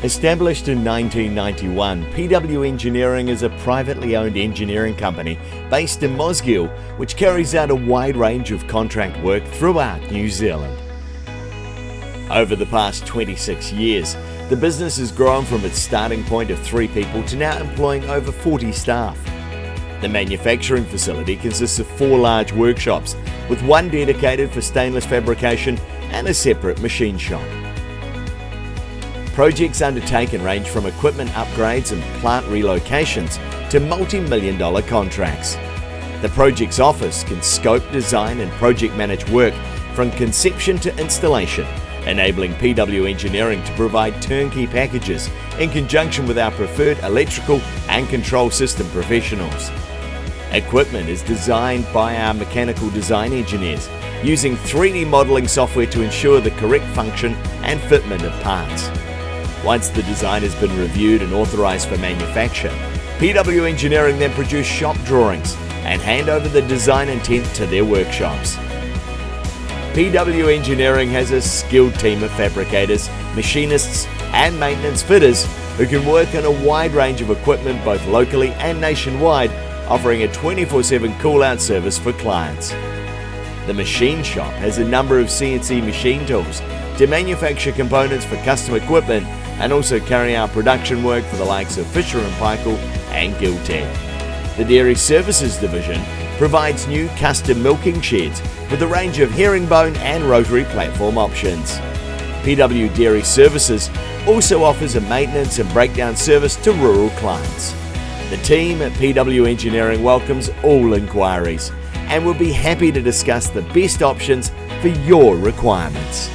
Established in 1991, PW Engineering is a privately owned engineering company based in Mosgiel, which carries out a wide range of contract work throughout New Zealand. Over the past 26 years, the business has grown from its starting point of 3 people to now employing over 40 staff. The manufacturing facility consists of 4 large workshops, with 1 dedicated for stainless fabrication and a separate machine shop. Projects undertaken range from equipment upgrades and plant relocations to multi-million-dollar contracts. The project's office can scope, design and project manage work from conception to installation, enabling PW Engineering to provide turnkey packages in conjunction with our preferred electrical and control system professionals. Equipment is designed by our mechanical design engineers using 3D modeling software to ensure the correct function and fitment of parts. Once the design has been reviewed and authorized for manufacture, PW Engineering then produce shop drawings and hand over the design intent to their workshops. PW Engineering has a skilled team of fabricators, machinists and maintenance fitters who can work on a wide range of equipment both locally and nationwide, offering a 24/7 call-out service for clients. The machine shop has a number of CNC machine tools to manufacture components for custom equipment and also carry out production work for the likes of Fisher & Paykel and Giltag. The Dairy Services division provides new custom milking sheds with a range of herringbone and rotary platform options. PW Dairy Services also offers a maintenance and breakdown service to rural clients. The team at PW Engineering welcomes all inquiries and will be happy to discuss the best options for your requirements.